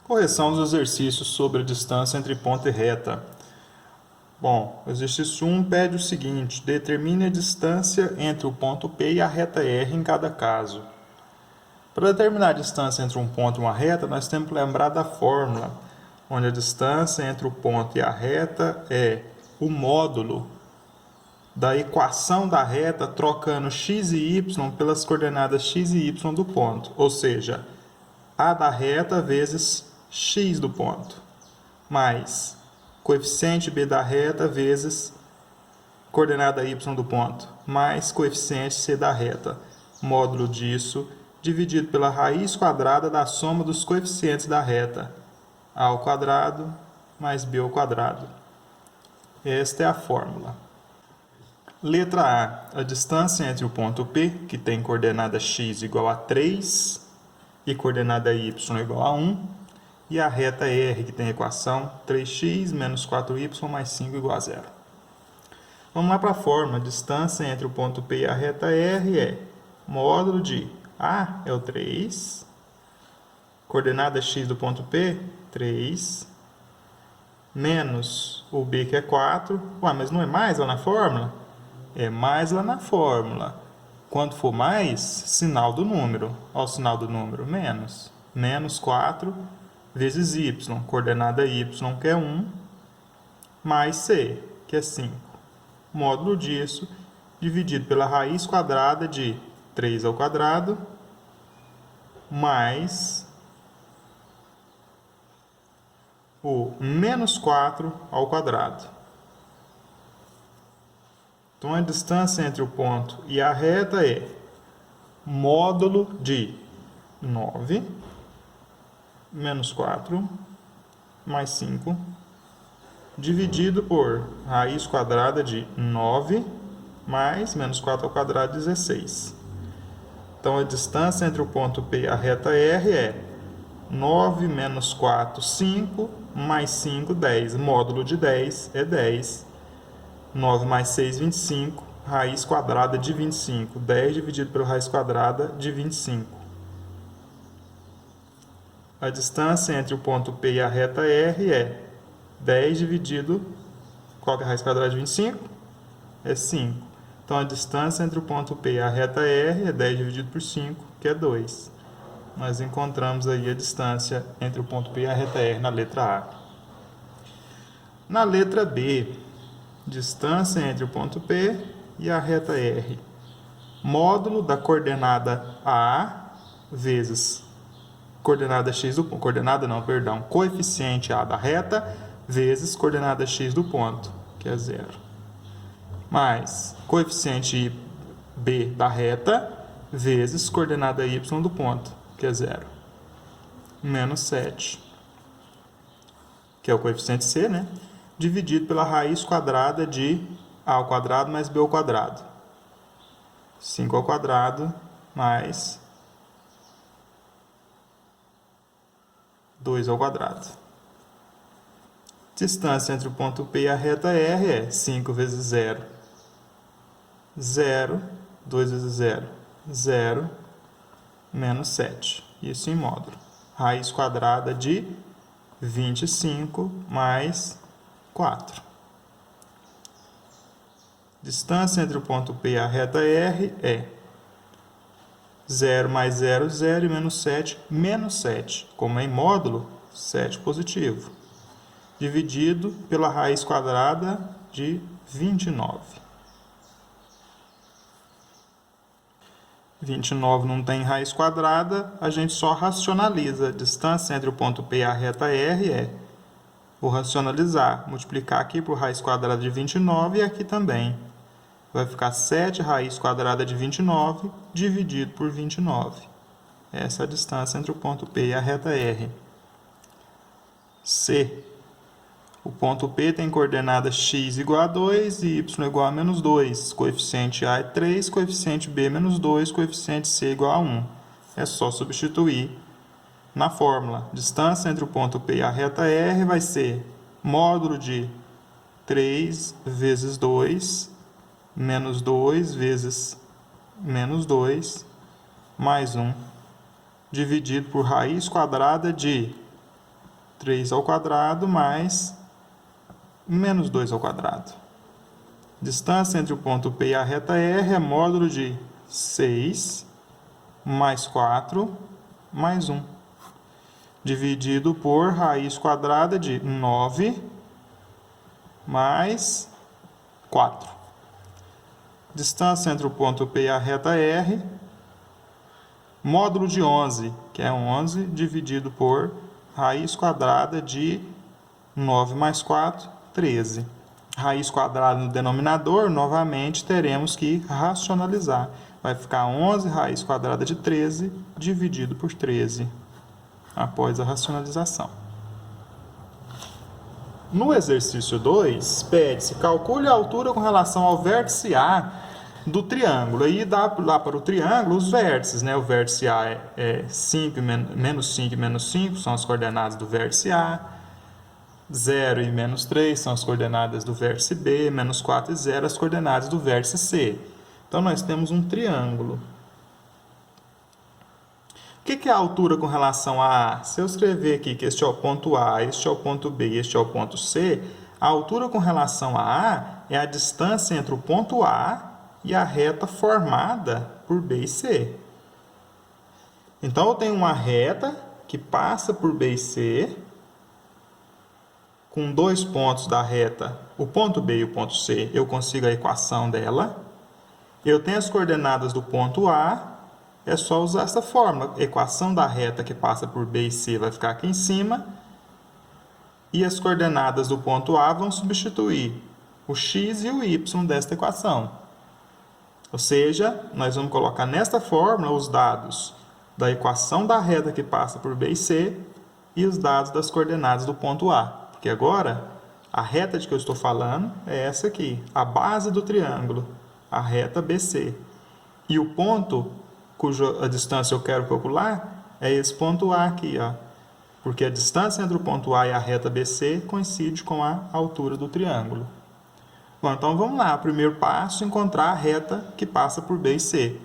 Correção dos exercícios sobre a distância entre ponto e reta. Bom, o exercício 1 pede o seguinte: determine a distância entre o ponto P e a reta R em cada caso. Para determinar a distância entre um ponto e uma reta, nós temos que lembrar da fórmula, onde a distância entre o ponto e a reta é o módulo da equação da reta trocando x e y pelas coordenadas x e y do ponto, ou seja, a da reta vezes x do ponto, mais coeficiente b da reta vezes coordenada y do ponto, mais coeficiente c da reta, módulo disso, dividido pela raiz quadrada da soma dos coeficientes da reta, a ao quadrado mais b ao quadrado. Esta é a fórmula. Letra A. A distância entre o ponto P, que tem coordenada x igual a 3 e coordenada y igual a 1, e a reta R, que tem a equação 3x menos 4y mais 5 igual a 0. Vamos lá para a fórmula. A distância entre o ponto P e a reta R é módulo de A é o 3, coordenada x do ponto P, 3, menos o B, que é 4. Ué, mas não é mais lá na fórmula? É mais lá na fórmula. Quando for mais, sinal do número. Olha o sinal do número, menos. Menos 4 vezes y, coordenada y, que é 1, mais c, que é 5. Módulo disso, dividido pela raiz quadrada de 3 ao quadrado, mais o menos 4 ao quadrado. Então, a distância entre o ponto e a reta é módulo de 9 menos 4 mais 5 dividido por raiz quadrada de 9 mais menos 4 ao quadrado, 16. Então, a distância entre o ponto P e a reta R é 9 menos 4, 5, mais 5, 10. Módulo de 10 é 10. 9 mais 6, 25. Raiz quadrada de 25. 10 dividido pela raiz quadrada de 25. A distância entre o ponto P e a reta R é 10 dividido... Qual que é a raiz quadrada de 25? É 5. Então, a distância entre o ponto P e a reta R é 10 dividido por 5, que é 2. Nós encontramos aí a distância entre o ponto P e a reta R na letra A. Na letra B, distância entre o ponto P e a reta R. Módulo da coordenada A vezes coordenada x do ponto. Coeficiente A da reta vezes coordenada x do ponto, que é 0. Mais coeficiente B da reta vezes coordenada y do ponto, que é 0. Menos 7, que é o coeficiente c, né? Dividido pela raiz quadrada de a ao quadrado mais b ao quadrado. 5 ao quadrado mais 2 ao quadrado. Distância entre o ponto P e a reta R é 5 vezes 0, 0, 2 vezes 0, 0, menos 7. Isso em módulo. Raiz quadrada de 25 mais 4. Distância entre o ponto P e a reta R é 0 mais 0, 0 e menos 7, menos 7. Como é em módulo, 7 positivo. Dividido pela raiz quadrada de 29. 29 não tem raiz quadrada, a gente só racionaliza. A distância entre o ponto P e a reta R é, vou racionalizar, multiplicar aqui por raiz quadrada de 29 e aqui também. Vai ficar 7 raiz quadrada de 29 dividido por 29. Essa é a distância entre o ponto P e a reta R. C. O ponto P tem coordenada x igual a 2 e y igual a menos 2. Coeficiente A é 3, coeficiente B é menos 2, coeficiente C igual a 1. É só substituir na fórmula. Distância entre o ponto P e a reta R vai ser módulo de 3 vezes 2, menos 2 vezes menos 2, mais 1, dividido por raiz quadrada de 3 ao quadrado mais menos 2 ao quadrado. Distância entre o ponto P e a reta R é módulo de 6 mais 4 mais 1, dividido por raiz quadrada de 9 mais 4. Distância entre o ponto P e a reta R, módulo de 11, que é 11, dividido por raiz quadrada de 9 mais 4, 13. Raiz quadrada no denominador, novamente teremos que racionalizar. Vai ficar 11 raiz quadrada de 13 dividido por 13, após a racionalização. No exercício 2, pede-se calcule a altura com relação ao vértice A do triângulo. Aí dá lá para o triângulo os vértices, né? O vértice A é 5, menos 5 e menos 5, são as coordenadas do vértice A. 0 e menos 3 são as coordenadas do vértice B, menos 4 e 0 as coordenadas do vértice C. Então, nós temos um triângulo. O que é a altura com relação a A? Se eu escrever aqui que este é o ponto A, este é o ponto B e este é o ponto C, a altura com relação a A é a distância entre o ponto A e a reta formada por B e C. Então, eu tenho uma reta que passa por B e C, com dois pontos da reta, o ponto B e o ponto C, eu consigo a equação dela. Eu tenho as coordenadas do ponto A, é só usar essa fórmula. Equação da reta que passa por B e C vai ficar aqui em cima. E as coordenadas do ponto A vão substituir o x e o y desta equação. Ou seja, nós vamos colocar nesta fórmula os dados da equação da reta que passa por B e C e os dados das coordenadas do ponto A. Porque agora, a reta de que eu estou falando é essa aqui, a base do triângulo, a reta BC. E o ponto cuja distância eu quero calcular é esse ponto A aqui, ó, porque a distância entre o ponto A e a reta BC coincide com a altura do triângulo. Bom, então vamos lá, primeiro passo, encontrar a reta que passa por B e C.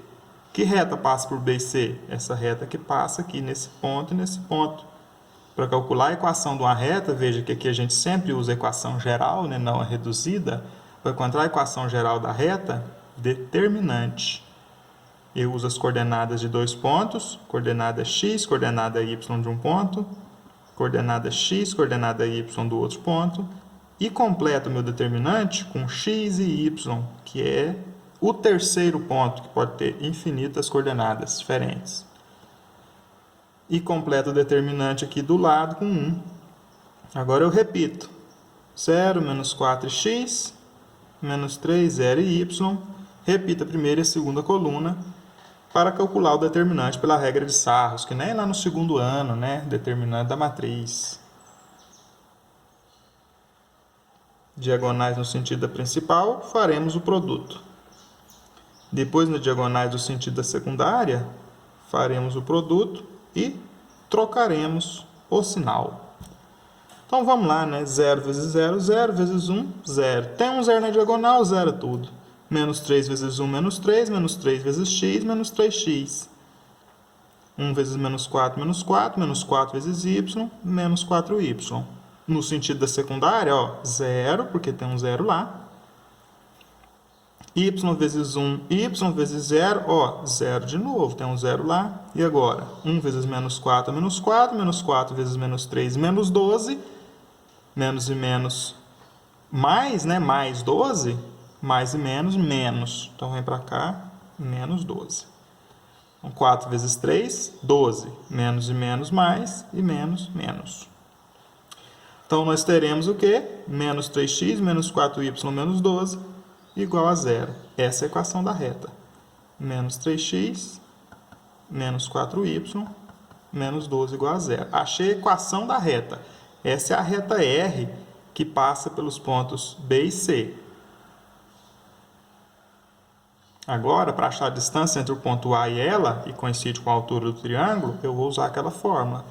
Que reta passa por B e C? Essa reta que passa aqui nesse ponto e nesse ponto. Para calcular a equação de uma reta, veja que aqui a gente sempre usa a equação geral, né, não a reduzida. Para encontrar a equação geral da reta, determinante. Eu uso as coordenadas de dois pontos, coordenada x, coordenada y de um ponto, coordenada x, coordenada y do outro ponto, e completo o meu determinante com x e y, que é o terceiro ponto, que pode ter infinitas coordenadas diferentes. E completo o determinante aqui do lado com 1. Agora eu repito. 0, menos 4x, menos 3, 0 e y. Repita a primeira e a segunda coluna para calcular o determinante pela regra de Sarros, que nem é lá no segundo ano, né? Determinante da matriz. Diagonais no sentido da principal, faremos o produto. Depois, nas diagonais do sentido da secundária, faremos o produto e trocaremos o sinal. Então, vamos lá, né? 0 vezes 0, 0 vezes 1, 0. Tem um 0 na diagonal, 0 tudo. Menos 3 vezes 1, menos 3. Menos 3 vezes x, menos 3x. 1 vezes menos 4, menos 4. Menos 4 vezes y, menos 4y. No sentido da secundária, ó, 0, porque tem um 0 lá. Y vezes 1, y vezes 0, ó, 0 de novo, tem um 0 lá. E agora? 1 vezes menos 4 é menos 4, menos 4 vezes menos 3, menos 12. Menos e menos, mais, né? Mais 12, mais e menos, menos. Então, vem para cá, menos 12. Então, 4 vezes 3, 12. Menos e menos, mais, e menos, menos. Então, nós teremos o quê? Menos 3x, menos 4y, menos 12, igual a 0. Essa é a equação da reta. Menos 3x, menos 4y, menos 12 igual a 0. Achei a equação da reta. Essa é a reta R que passa pelos pontos B e C. Agora, para achar a distância entre o ponto A e ela, e coincide com a altura do triângulo, eu vou usar aquela fórmula.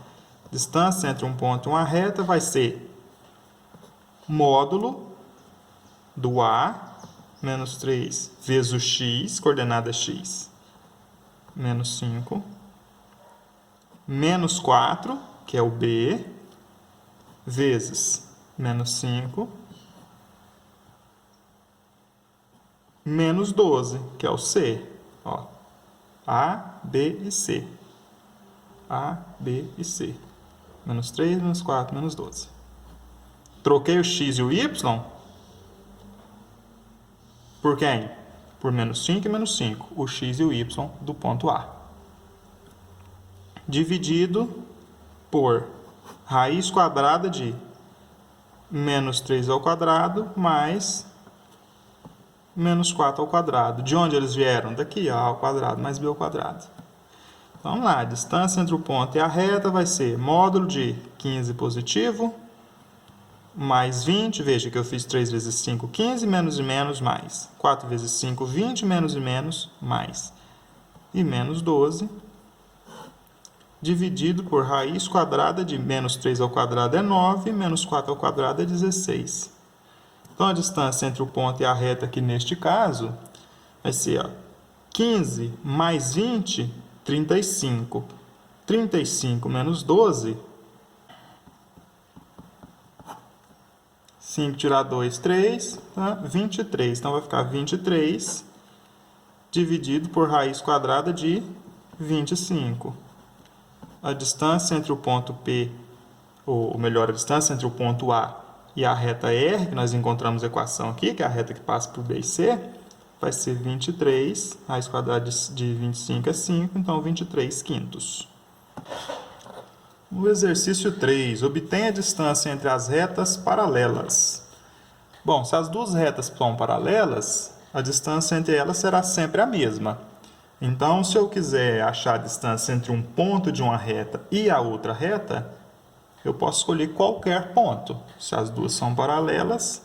Distância entre um ponto e uma reta vai ser módulo do A, menos 3, vezes o x, coordenada x, menos 5, menos 4, que é o B, vezes menos 5, menos 12, que é o C. Ó, A, B e C. A, B e C. Menos 3, menos 4, menos 12. Troquei o x e o y por quem? Por menos 5 e menos 5. O x e o y do ponto A. Dividido por raiz quadrada de menos 3 ao quadrado mais menos 4 ao quadrado. De onde eles vieram? Daqui, ó, A ao quadrado mais B ao quadrado. Então, vamos lá, a distância entre o ponto e a reta vai ser módulo de 15 positivo, mais 20, veja que eu fiz 3 vezes 5, 15, menos e menos, mais. 4 vezes 5, 20, menos e menos, mais. E menos 12, dividido por raiz quadrada de menos 3 ao quadrado é 9, menos 4 ao quadrado é 16. Então, a distância entre o ponto e a reta aqui neste caso vai ser, ó, 15 mais 20, 35. 35 menos 12, 5 tirar 2, 3, tá? 23. Então, vai ficar 23 dividido por raiz quadrada de 25. A distância entre o ponto P, ou melhor, a distância entre o ponto A e a reta R, que nós encontramos a equação aqui, que é a reta que passa por B e C, vai ser 23, raiz quadrada de 25 é 5, então 23 quintos. No exercício 3, obtenha a distância entre as retas paralelas. Bom, se as duas retas são paralelas, a distância entre elas será sempre a mesma. Então, se eu quiser achar a distância entre um ponto de uma reta e a outra reta, eu posso escolher qualquer ponto. Se as duas são paralelas,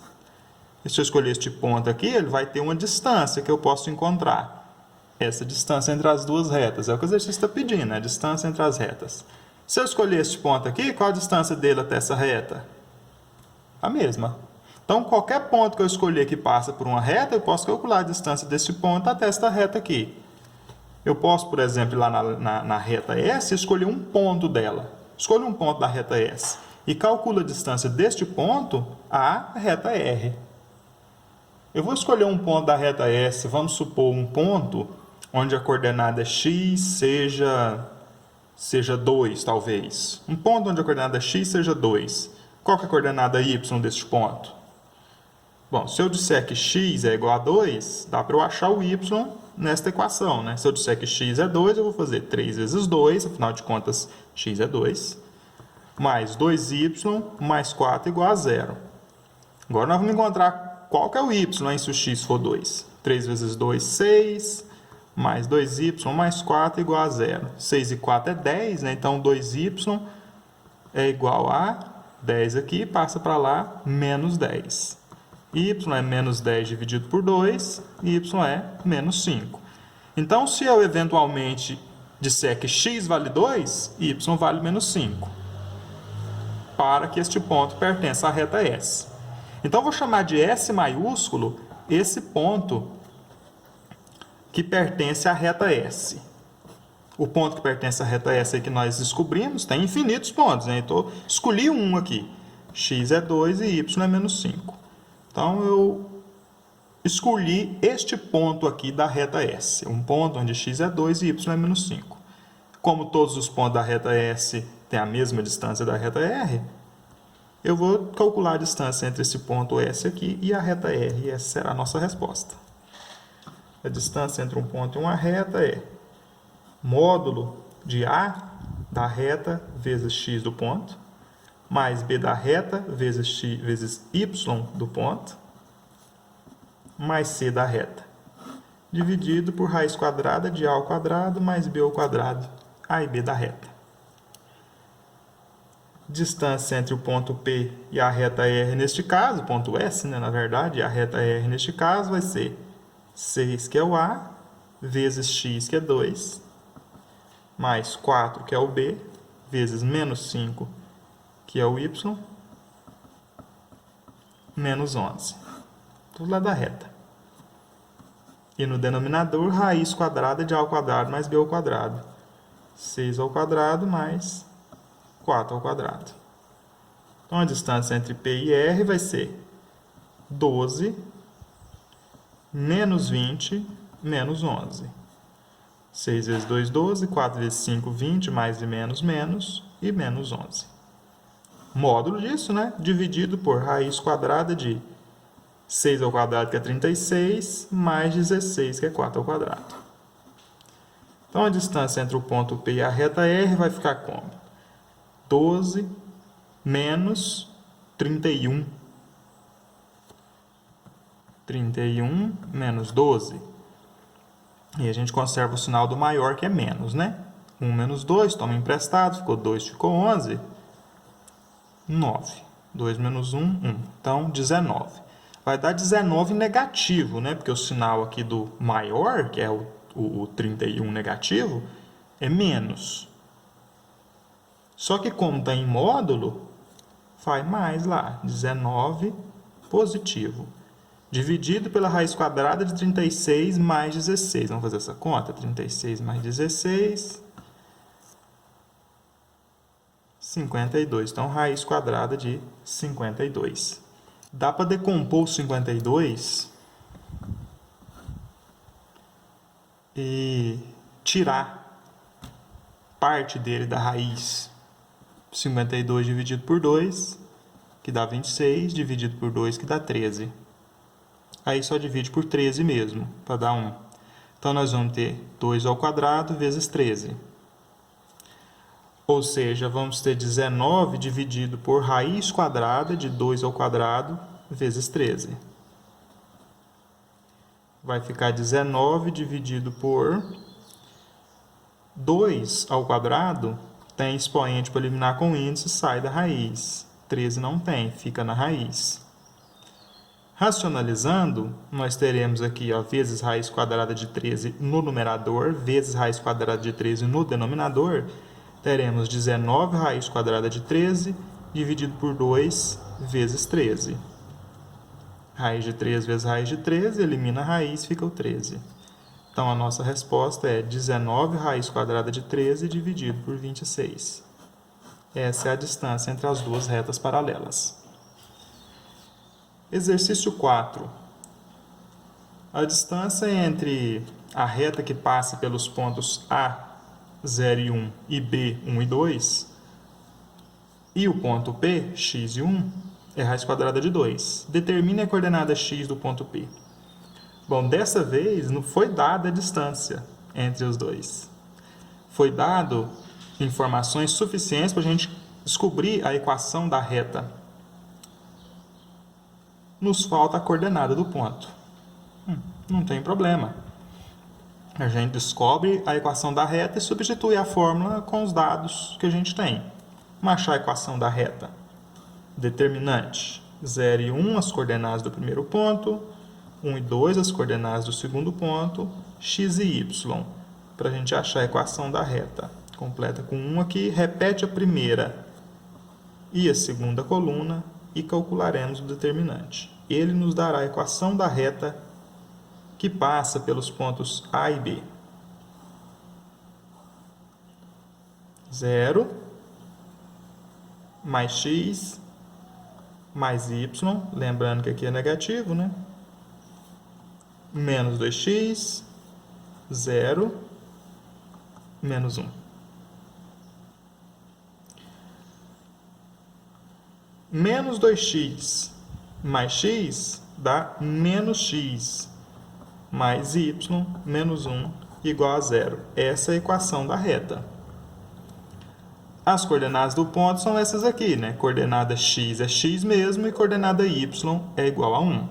e se eu escolher este ponto aqui, ele vai ter uma distância que eu posso encontrar. Essa distância entre as duas retas. É o que o exercício está pedindo, né? A distância entre as retas. Se eu escolher este ponto aqui, qual a distância dele até essa reta? A mesma. Então, qualquer ponto que eu escolher que passa por uma reta, eu posso calcular a distância desse ponto até esta reta aqui. Eu posso, por exemplo, ir lá na reta S e escolher um ponto dela. Escolha um ponto da reta S e calcula a distância deste ponto à reta R. Eu vou escolher um ponto da reta S, vamos supor um ponto onde a coordenada x seja 2, talvez. Um ponto onde a coordenada x seja 2. Qual que é a coordenada y deste ponto? Bom, se eu disser que x é igual a 2, dá para eu achar o y nesta equação, né? Se eu disser que x é 2, eu vou fazer 3 vezes 2, afinal de contas, x é 2, mais 2y mais 4 igual a 0. Agora nós vamos encontrar qual que é o y, hein, se o x for 2. 3 vezes 2, 6, mais 2y mais 4 igual a 0. 6 e 4 é 10, né? Então 2y é igual a 10 aqui, passa para lá, menos 10. Y é menos 10 dividido por 2, y é menos 5. Então, se eu eventualmente disser que x vale 2, y vale menos 5. Para que este ponto pertença à reta S. Então, vou chamar de S maiúsculo esse ponto que pertence à reta S. O ponto que pertence à reta S aí que nós descobrimos, tem infinitos pontos, né? Então, escolhi um aqui. X é 2 e y é menos 5. Então, eu escolhi este ponto aqui da reta S. Um ponto onde x é 2 e y é menos 5. Como todos os pontos da reta S têm a mesma distância da reta R, eu vou calcular a distância entre esse ponto S aqui e a reta R. E essa será a nossa resposta. A distância entre um ponto e uma reta é módulo de A da reta vezes x do ponto, mais B da reta vezes x vezes y do ponto, mais C da reta, dividido por raiz quadrada de A ao quadrado mais B ao quadrado, A e B da reta. Distância entre o ponto P e a reta R neste caso, ponto S, né, na verdade, e a reta R neste caso vai ser 6, que é o A, vezes x, que é 2, mais 4, que é o B, vezes menos 5, que é o y, menos 11. Tudo lá da reta. E no denominador, raiz quadrada de A ao quadrado mais B ao quadrado. 6 ao quadrado mais 4 ao quadrado. Então, a distância entre P e R vai ser 12 menos 20 menos 11. 6 vezes 2, 12. 4 vezes 5, 20. Mais e menos, menos. E menos 11. Módulo disso, né? Dividido por raiz quadrada de 6 ao quadrado, que é 36, mais 16, que é 4 ao quadrado. Então, a distância entre o ponto P e a reta R vai ficar como? 12 menos 31. 31 menos 12. E a gente conserva o sinal do maior, que é menos, né? 1 menos 2, toma emprestado, ficou 2, ficou 11. 9. 2 menos 1, 1. Então, 19. Vai dar 19 negativo, né? Porque o sinal aqui do maior, que é o 31 negativo, é menos. Só que como está em módulo, faz mais lá. 19 positivo. Dividido pela raiz quadrada de 36 mais 16. Vamos fazer essa conta? 36 mais 16... 52. Então, raiz quadrada de 52. Dá para decompor o 52 e tirar parte dele da raiz. 52 dividido por 2, que dá 26, dividido por 2, que dá 13. Aí só divide por 13 mesmo, para dar 1. Então, nós vamos ter 2 ao quadrado vezes 13. Ou seja, vamos ter 19 dividido por raiz quadrada de 2 ao quadrado vezes 13. Vai ficar 19 dividido por 2 ao quadrado. Tem expoente para eliminar com índice, sai da raiz. 13 não tem, fica na raiz. Racionalizando, nós teremos aqui, ó, vezes raiz quadrada de 13 no numerador, vezes raiz quadrada de 13 no denominador. Teremos 19 raiz quadrada de 13 dividido por 2 vezes 13. Raiz de 13 vezes raiz de 13, elimina a raiz, fica o 13. Então, a nossa resposta é 19 raiz quadrada de 13 dividido por 26. Essa é a distância entre as duas retas paralelas. Exercício 4. A distância entre a reta que passa pelos pontos A, 0 e 1, e B, 1 e 2, e o ponto P, x e 1, é raiz quadrada de 2. Determine a coordenada x do ponto P. Bom, dessa vez não foi dada a distância entre os dois. Foi dado informações suficientes para a gente descobrir a equação da reta. Nos falta a coordenada do ponto. Não tem problema. A gente descobre a equação da reta e substitui a fórmula com os dados que a gente tem. Vamos achar a equação da reta. Determinante 0 e 1, as coordenadas do primeiro ponto. 1 e 2, as coordenadas do segundo ponto. X e y. Para a gente achar a equação da reta. Completa com 1 aqui, repete a primeira e a segunda coluna e calcularemos o determinante. Ele nos dará a equação da reta que passa pelos pontos A e B. 0 mais x mais y, lembrando que aqui é negativo, né? Menos 2x, 0, menos 1. Menos 2x mais x dá menos x mais y menos 1 igual a 0. Essa é a equação da reta. As coordenadas do ponto são essas aqui, né? Coordenada x é x mesmo e coordenada y é igual a 1.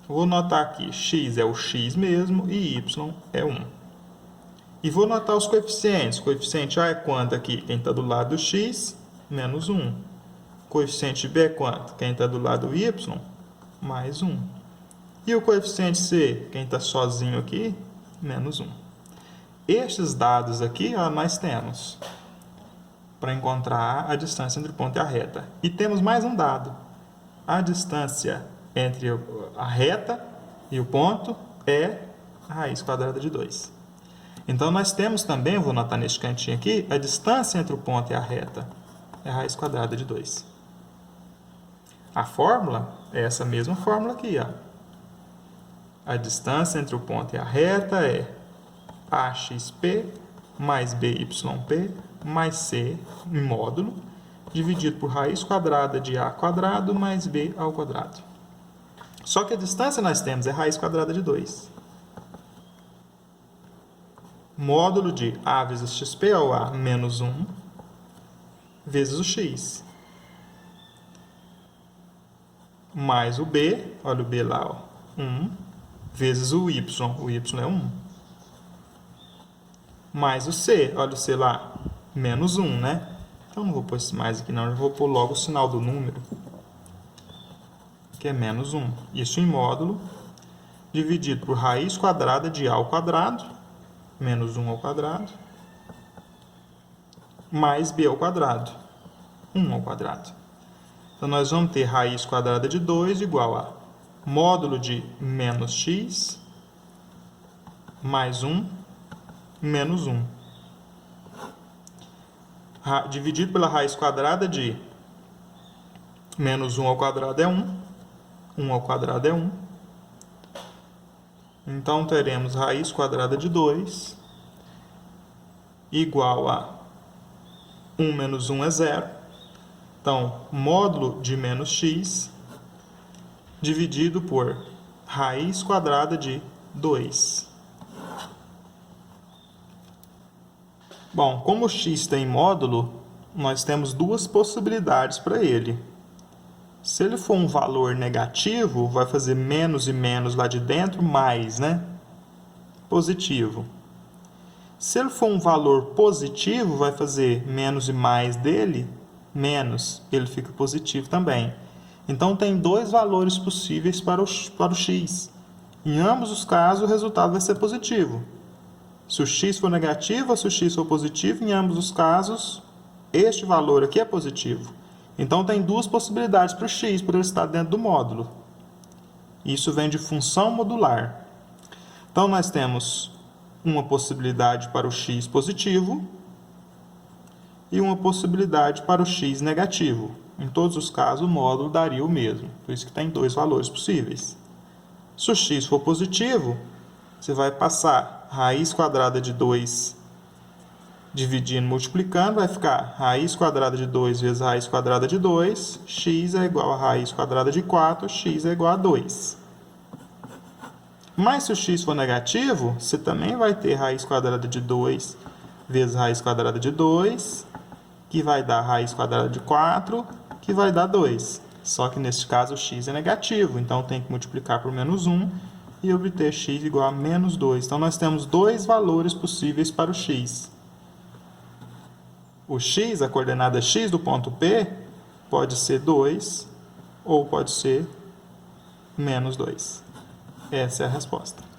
Vou notar aqui, x é o x mesmo e y é 1. E vou notar os coeficientes. O coeficiente A é quanto aqui? Quem está do lado do x, menos 1. O coeficiente B é quanto? Quem está do lado do y, mais 1. E o coeficiente C, quem está sozinho aqui, menos 1. Estes dados aqui, ó, nós temos para encontrar a distância entre o ponto e a reta. E temos mais um dado. A distância entre a reta e o ponto é a raiz quadrada de 2. Então, nós temos também, vou notar neste cantinho aqui, a distância entre o ponto e a reta é a raiz quadrada de 2. A fórmula é essa mesma fórmula aqui, ó. A distância entre o ponto e a reta é AXP mais BYP mais C em módulo, dividido por raiz quadrada de A quadrado mais B ao quadrado. Só que a distância nós temos é raiz quadrada de 2. Módulo de A vezes XP ao A menos 1 vezes o X. Mais o B, olha o B lá, ó, 1, vezes o Y é 1. Mais o C, olha o C lá, menos 1, né? Então não vou pôr esse mais aqui não, eu vou pôr logo o sinal do número, que é menos 1. Isso em módulo, dividido por raiz quadrada de A ao quadrado, menos 1 ao quadrado, mais B ao quadrado, 1 ao quadrado. Então, nós vamos ter raiz quadrada de 2 igual a módulo de menos x mais 1 menos 1. Dividido pela raiz quadrada de menos 1 ao quadrado é 1. 1 ao quadrado é 1. Então, teremos raiz quadrada de 2 igual a 1 menos 1 é 0. Então, módulo de menos x dividido por raiz quadrada de 2. Bom, como o x tem módulo, nós temos duas possibilidades para ele. Se ele for um valor negativo, vai fazer menos e menos lá de dentro, mais, né? Positivo. Se ele for um valor positivo, vai fazer menos e mais dele, menos, ele fica positivo também. Então, tem dois valores possíveis para o x. Em ambos os casos, o resultado vai ser positivo. Se o x for negativo ou se o x for positivo, em ambos os casos, este valor aqui é positivo. Então, tem duas possibilidades para o x, por ele estar dentro do módulo. Isso vem de função modular. Então, nós temos uma possibilidade para o x positivo e uma possibilidade para o x negativo. Em todos os casos, o módulo daria o mesmo. Por isso que tem dois valores possíveis. Se o x for positivo, você vai passar raiz quadrada de 2 dividindo, multiplicando, vai ficar raiz quadrada de 2 vezes raiz quadrada de 2, x é igual a raiz quadrada de 4, x é igual a 2. Mas se o x for negativo, você também vai ter raiz quadrada de 2 vezes raiz quadrada de 2, que vai dar raiz quadrada de 4, que vai dar 2. Só que nesse caso o x é negativo, então tem que multiplicar por menos 1 e obter x igual a menos 2. Então nós temos dois valores possíveis para o x. O x, a coordenada x do ponto P, pode ser 2 ou pode ser menos 2. Essa é a resposta.